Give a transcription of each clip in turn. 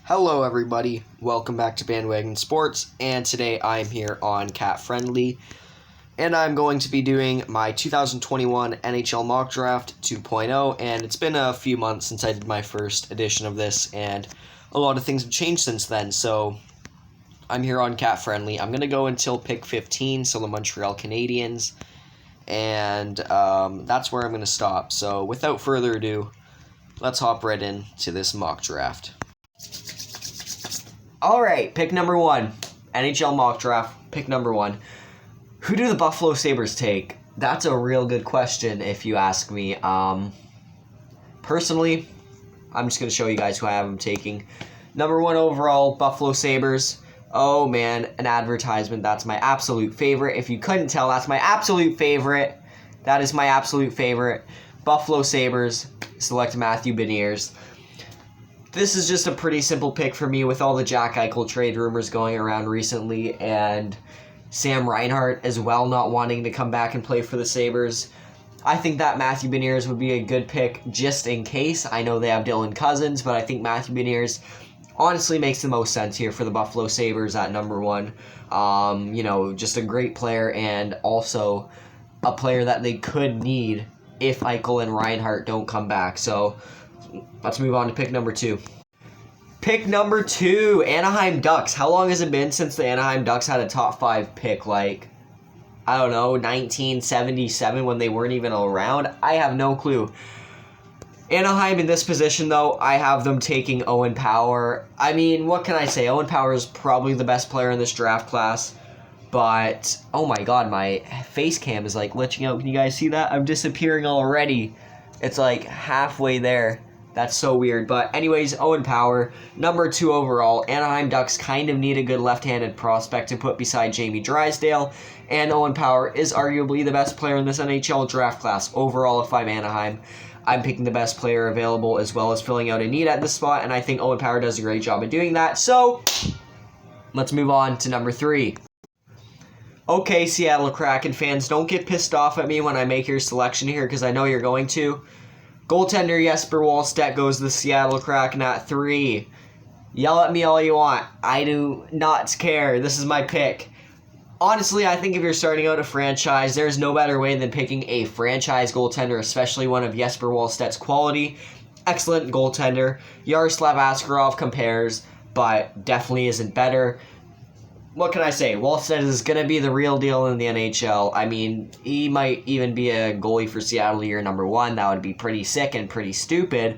Hello everybody, welcome back to Bandwagon Sports, and today I'm here on Cat Friendly, and I'm going to be doing my 2021 NHL Mock Draft 2.0, and it's been a few months since I did my first edition of this, and a lot of things have changed since then, so I'm here on Cat Friendly. I'm going to go until pick 15, so the Montreal Canadiens, and that's where I'm going to stop. So without further ado, let's hop right into this mock draft. Alright, pick number 1. NHL mock draft, pick number 1. Who do the Buffalo Sabres take? That's a real good question if you ask me. Personally, I'm just going to show you guys who I have them taking. Number 1 overall, Buffalo Sabres. Oh man, an advertisement. That's my absolute favorite. If you couldn't tell, that's my absolute favorite. That is my absolute favorite. Buffalo Sabres select Matthew Veneers. This is just a pretty simple pick for me with all the Jack Eichel trade rumors going around recently and Sam Reinhart as well not wanting to come back and play for the Sabres. I think that Matthew Veneers would be a good pick just in case. I know they have Dylan Cousins, but I think Matthew Veneers honestly makes the most sense here for the Buffalo Sabres at number 1. Just a great player and also a player that they could need if Eichel and Reinhart don't come back. So let's move on to pick number 2. Pick number 2, Anaheim Ducks. How long has it been since the Anaheim Ducks had a top 5 pick? 1977 when they weren't even around? I have no clue. Anaheim in this position, though, I have them taking Owen Power. I mean, what can I say? Owen Power is probably the best player in this draft class. But, oh my god, my face cam is glitching out. Can you guys see that? I'm disappearing already. It's halfway there. That's so weird. But anyways, Owen Power, number 2 overall. Anaheim Ducks kind of need a good left-handed prospect to put beside Jamie Drysdale. And Owen Power is arguably the best player in this NHL draft class. Overall, if I'm Anaheim, I'm picking the best player available as well as filling out a need at this spot. And I think Owen Power does a great job of doing that. So, let's move on to number 3. Okay, Seattle Kraken fans, don't get pissed off at me when I make your selection here because I know you're going to. Goaltender Jesper Wallstedt goes to the Seattle Kraken at 3. Yell at me all you want. I do not care. This is my pick. Honestly, I think if you're starting out a franchise, there's no better way than picking a franchise goaltender, especially one of Jesper Wallstedt's quality. Excellent goaltender. Yaroslav Askarov compares, but definitely isn't better. What can I say? Wallstedt is going to be the real deal in the NHL. I mean, he might even be a goalie for Seattle year number 1. That would be pretty sick and pretty stupid,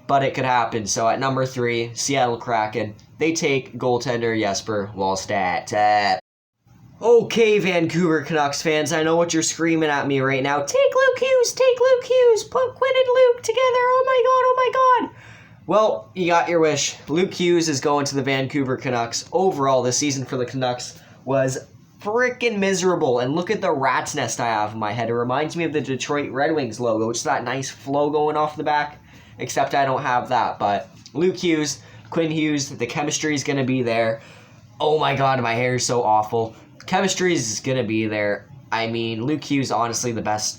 but it could happen. So at number 3, Seattle Kraken, they take goaltender Jesper Wallstedt. Okay, Vancouver Canucks fans, I know what you're screaming at me right now. Take Luke Hughes, put Quinn and Luke together, oh my god. Well, you got your wish. Luke Hughes is going to the Vancouver Canucks. Overall, this season for the Canucks was freaking miserable. And look at the rat's nest I have in my head. It reminds me of the Detroit Red Wings logo, which is that nice flow going off the back. Except I don't have that. But Luke Hughes, Quinn Hughes, the chemistry is going to be there. Oh my god, my hair is so awful. Chemistry is going to be there. I mean, Luke Hughes, honestly, the best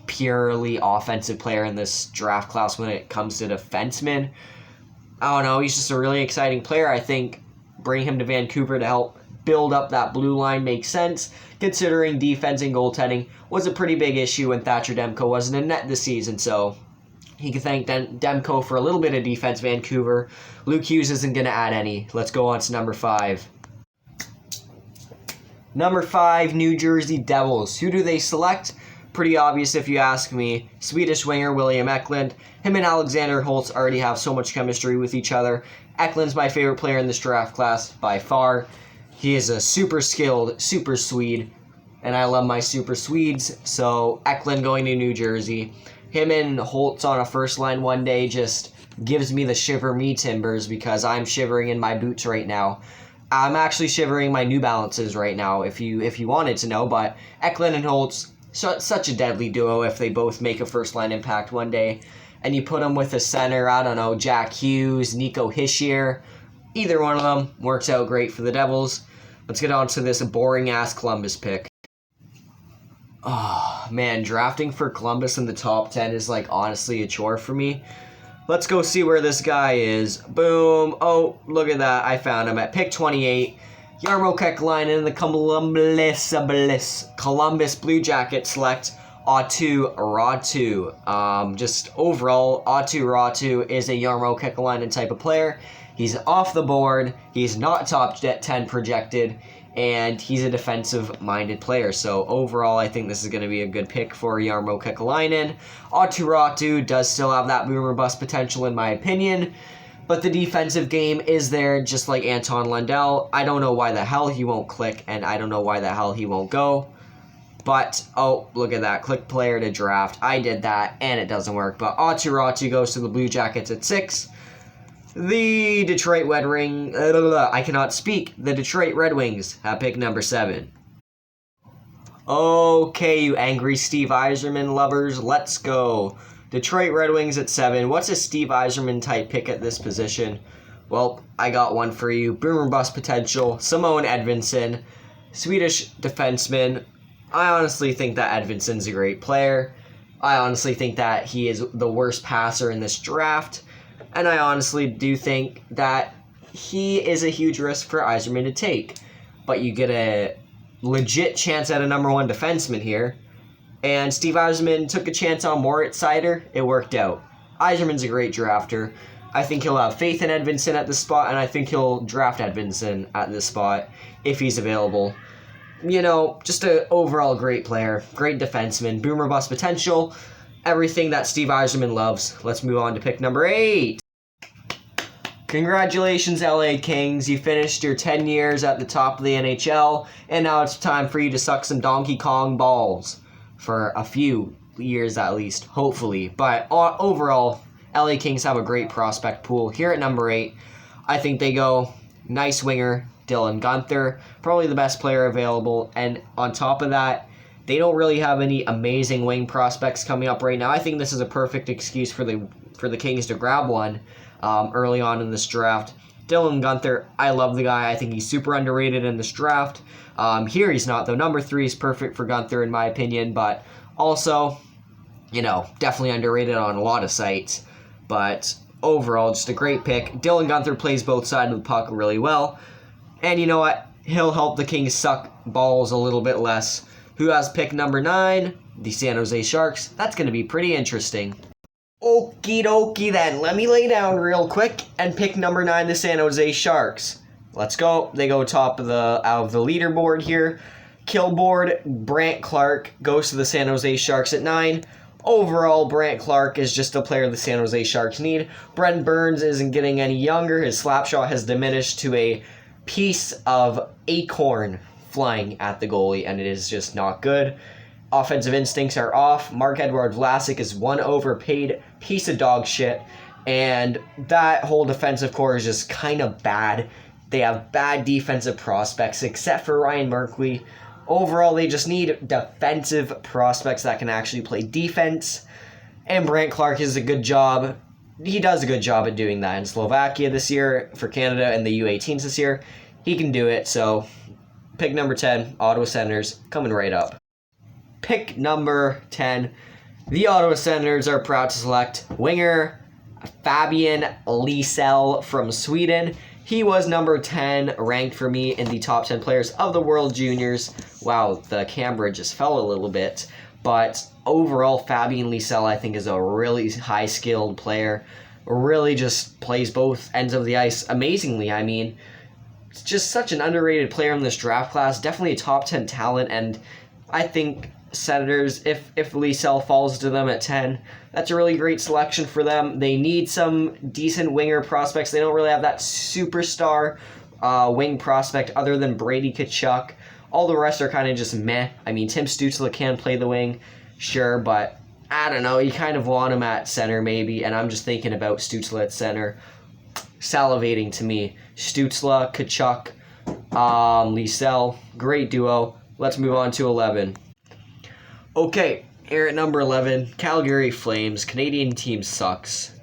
purely offensive player in this draft class when it comes to defensemen. I don't know, he's just a really exciting player. I think bringing him to Vancouver to help build up that blue line makes sense, considering defense and goaltending was a pretty big issue when Thatcher Demko wasn't in net this season, so he can thank Demko for a little bit of defense, Vancouver. Luke Hughes isn't going to add any. Let's go on to number 5. Number 5, New Jersey Devils. Who do they select? Pretty obvious if you ask me. Swedish winger William Eklund. Him and Alexander Holtz already have so much chemistry with each other. Eklund's my favorite player in this draft class by far. He is a super skilled, super Swede, and I love my super Swedes, so Eklund going to New Jersey. Him and Holtz on a first line one day just gives me the shiver me timbers because I'm shivering in my boots right now. I'm actually shivering my New Balances right now if you wanted to know, but Eklund and Holtz, such a deadly duo if they both make a first-line impact one day. And you put them with a center, I don't know, Jack Hughes, Nico Hischier. Either one of them works out great for the Devils. Let's get on to this boring-ass Columbus pick. Oh, man, drafting for Columbus in the top 10 is, honestly a chore for me. Let's go see where this guy is. Boom. Oh, look at that. I found him at pick 28. Jarmo Kekalainen, the Columbus Blue Jackets select Aatu Räty. Just overall, Aatu Räty is a Jarmo Kekalainen type of player. He's off the board. He's not top 10 projected. And he's a defensive-minded player. So overall, I think this is going to be a good pick for Jarmo Kekalainen. Aatu Räty does still have that boom or bust potential, in my opinion. But the defensive game is there, just like Anton Lundell. I don't know why the hell he won't click, and I don't know why the hell he won't go. But, oh, look at that. Click player to draft. I did that, and it doesn't work. But Aatu Räty goes to the Blue Jackets at 6. The Detroit Red Wings, I cannot speak. The Detroit Red Wings have pick number 7. Okay, you angry Steve Yzerman lovers, let's go. Detroit Red Wings at 7. What's a Steve Yzerman type pick at this position? Well, I got one for you. Boomer bust potential. Simon Edvinsson, Swedish defenseman. I honestly think that Edvinsson's a great player. I honestly think that he is the worst passer in this draft. And I honestly do think that he is a huge risk for Yzerman to take. But you get a legit chance at a number 1 defenseman here. And Steve Yzerman took a chance on Moritz Seider. It worked out. Yzerman's a great drafter. I think he'll have faith in Edvinsson at this spot, and I think he'll draft Edvinsson at this spot if he's available. You know, just an overall great player. Great defenseman. Boomer bust potential. Everything that Steve Yzerman loves. Let's move on to pick number 8. Congratulations, LA Kings. You finished your 10 years at the top of the NHL, and now it's time for you to suck some Donkey Kong balls. For a few years at least, hopefully. But overall, LA Kings have a great prospect pool. Here at number 8, I think they go nice winger, Dylan Gunther, probably the best player available. And on top of that, they don't really have any amazing wing prospects coming up right now. I think this is a perfect excuse for the Kings to grab one early on in this draft. Dylan Gunther, I love the guy. I think he's super underrated in this draft. Here he's not, though. Number 3 is perfect for Gunther, in my opinion, but also, you know, definitely underrated on a lot of sites. But overall, just a great pick. Dylan Gunther plays both sides of the puck really well. And you know what? He'll help the Kings suck balls a little bit less. Who has pick number 9? The San Jose Sharks. That's going to be pretty interesting. Okie dokie then. Let me lay down real quick and pick number 9, the San Jose Sharks. Let's go. They go top of the leaderboard here. Killboard, Brant Clark goes to the San Jose Sharks at 9. Overall, Brant Clark is just a player the San Jose Sharks need. Brent Burns isn't getting any younger. His slap shot has diminished to a piece of acorn flying at the goalie, and it is just not good. Offensive instincts are off. Mark-Edouard Vlasic is one overpaid piece of dog shit, and that whole defensive core is just kind of bad. They have bad defensive prospects, except for Ryan Merkley. Overall, they just need defensive prospects that can actually play defense, and Brant Clark is a good job. He does a good job at doing that in Slovakia this year, for Canada, and the U18s this year. He can do it, so pick number 10, Ottawa Senators, coming right up. Pick number 10, the Ottawa Senators are proud to select winger Fabian Lysell from Sweden. He was number 10 ranked for me in the top 10 players of the World Juniors. Wow, the camera just fell a little bit. But overall, Fabian Lysell, I think, is a really high-skilled player. Really just plays both ends of the ice amazingly. I mean, it's just such an underrated player in this draft class. Definitely a top 10 talent, and I think Senators, if Lysell falls to them at 10, that's a really great selection for them. They need some decent winger prospects. They don't really have that superstar wing prospect other than Brady Tkachuk. All the rest are kind of just meh. I mean, Tim Stützle can play the wing, sure, but I don't know. You kind of want him at center maybe, and I'm just thinking about Stützle at center. Salivating to me. Stützle, Tkachuk, Lysell, great duo. Let's move on to 11. Okay, here at number 11, Calgary Flames. Canadian team sucks.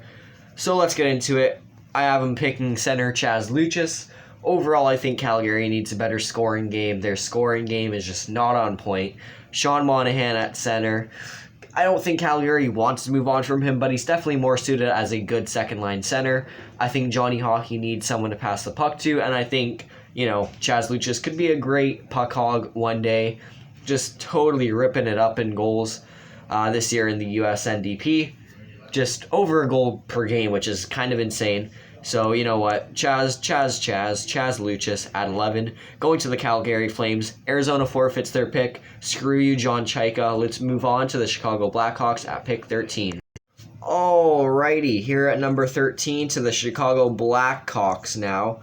So let's get into it. I have them picking center Chaz Luchas. Overall, I think Calgary needs a better scoring game. Their scoring game is just not on point. Sean Monahan at center. I don't think Calgary wants to move on from him, but he's definitely more suited as a good second-line center. I think Johnny Hockey needs someone to pass the puck to, and I think, Chaz Lucius could be a great puck hog one day, just totally ripping it up in goals this year in the USNDP. Just over a goal per game, which is kind of insane. So, you know what? Chaz Lucius at 11. Going to the Calgary Flames. Arizona forfeits their pick. Screw you, John Chaika. Let's move on to the Chicago Blackhawks at pick 13. Alrighty, here at number 13 to the Chicago Blackhawks now.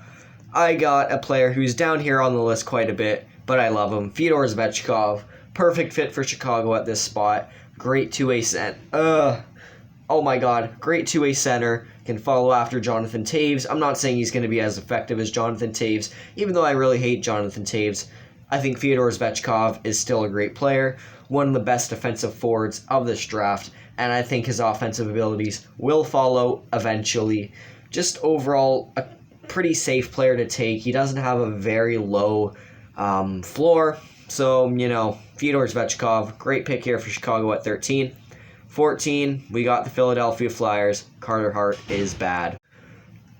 I got a player who's down here on the list quite a bit, but I love him. Fyodor Svechkov. Perfect fit for Chicago at this spot. Great two-way center. Oh my god, great two-way center, can follow after Jonathan Toews. I'm not saying he's going to be as effective as Jonathan Toews, even though I really hate Jonathan Toews. I think Fyodor Svechkov is still a great player, one of the best defensive forwards of this draft, and I think his offensive abilities will follow eventually. Just overall, a pretty safe player to take. He doesn't have a very low floor, so, Fyodor Svechkov, great pick here for Chicago at 13. 14, we got the Philadelphia Flyers. Carter Hart is bad.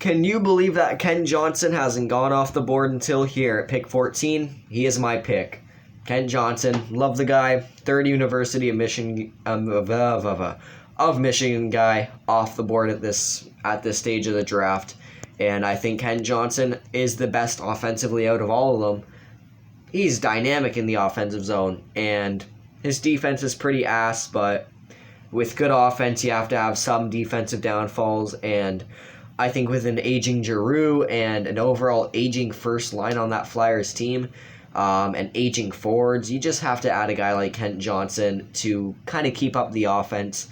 Can you believe that Ken Johnson hasn't gone off the board until here at pick 14? He is my pick. Ken Johnson, love the guy. Third University of Michigan Michigan guy off the board at this stage of the draft, and I think Ken Johnson is the best offensively out of all of them. He's dynamic in the offensive zone, and his defense is pretty ass, but with good offense, you have to have some defensive downfalls, and I think with an aging Giroux and an overall aging first line on that Flyers team, and aging forwards, you just have to add a guy like Kent Johnson to kind of keep up the offense.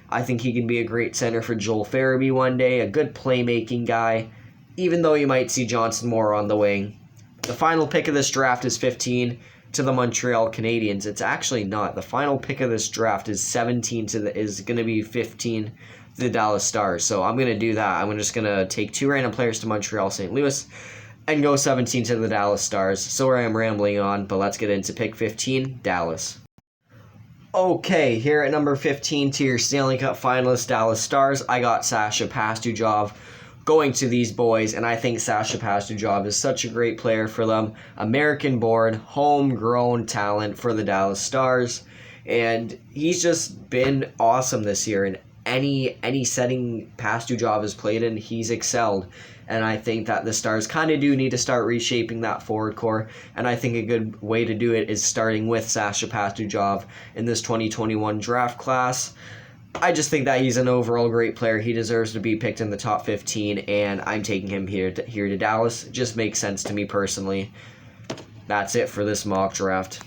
I think he can be a great center for Joel Farabee one day, a good playmaking guy, even though you might see Johnson more on the wing. The final pick of this draft is 15. To the Montreal Canadiens. It's actually not. The final pick of this draft is 17 is going to be 15 to the Dallas Stars. So I'm going to do that. I'm just going to take two random players to Montreal, St. Louis, and go 17 to the Dallas Stars. Sorry I'm rambling on, but let's get into pick 15, Dallas. Okay, here at number 15 to your Stanley Cup finalist Dallas Stars, I got Sasha Pastujov going to these boys, and I think Sasha Pastujov is such a great player for them. American-born, homegrown talent for the Dallas Stars, and he's just been awesome this year. In any setting Pastujov has played in, he's excelled, and I think that the Stars kind of do need to start reshaping that forward core, and I think a good way to do it is starting with Sasha Pastujov in this 2021 draft class. I just think that he's an overall great player. He deserves to be picked in the top 15, and I'm taking him here to Dallas. It just makes sense to me personally. That's it for this mock draft.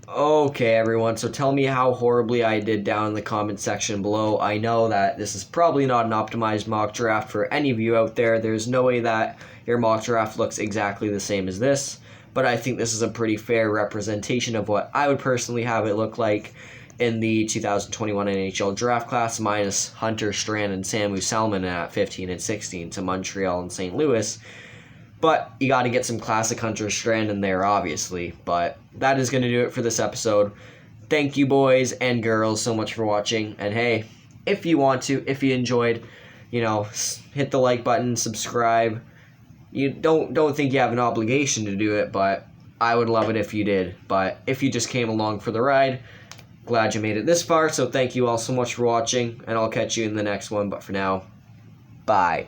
Okay, everyone, so tell me how horribly I did down in the comment section below. I know that this is probably not an optimized mock draft for any of you out there. There's no way that your mock draft looks exactly the same as this, but I think this is a pretty fair representation of what I would personally have it look like in the 2021 NHL draft class, minus Hunter Strand and Samu Salmon at 15 and 16 to Montreal and St. Louis. But you got to get some classic Hunter Strand in there, obviously. But that is going to do it for this episode. Thank you, boys and girls, so much for watching. And hey, if you want to, if you enjoyed, hit the like button, subscribe. You don't think you have an obligation to do it, but I would love it if you did. But if you just came along for the ride, glad you made it this far, so thank you all so much for watching, and I'll catch you in the next one, but for now, bye.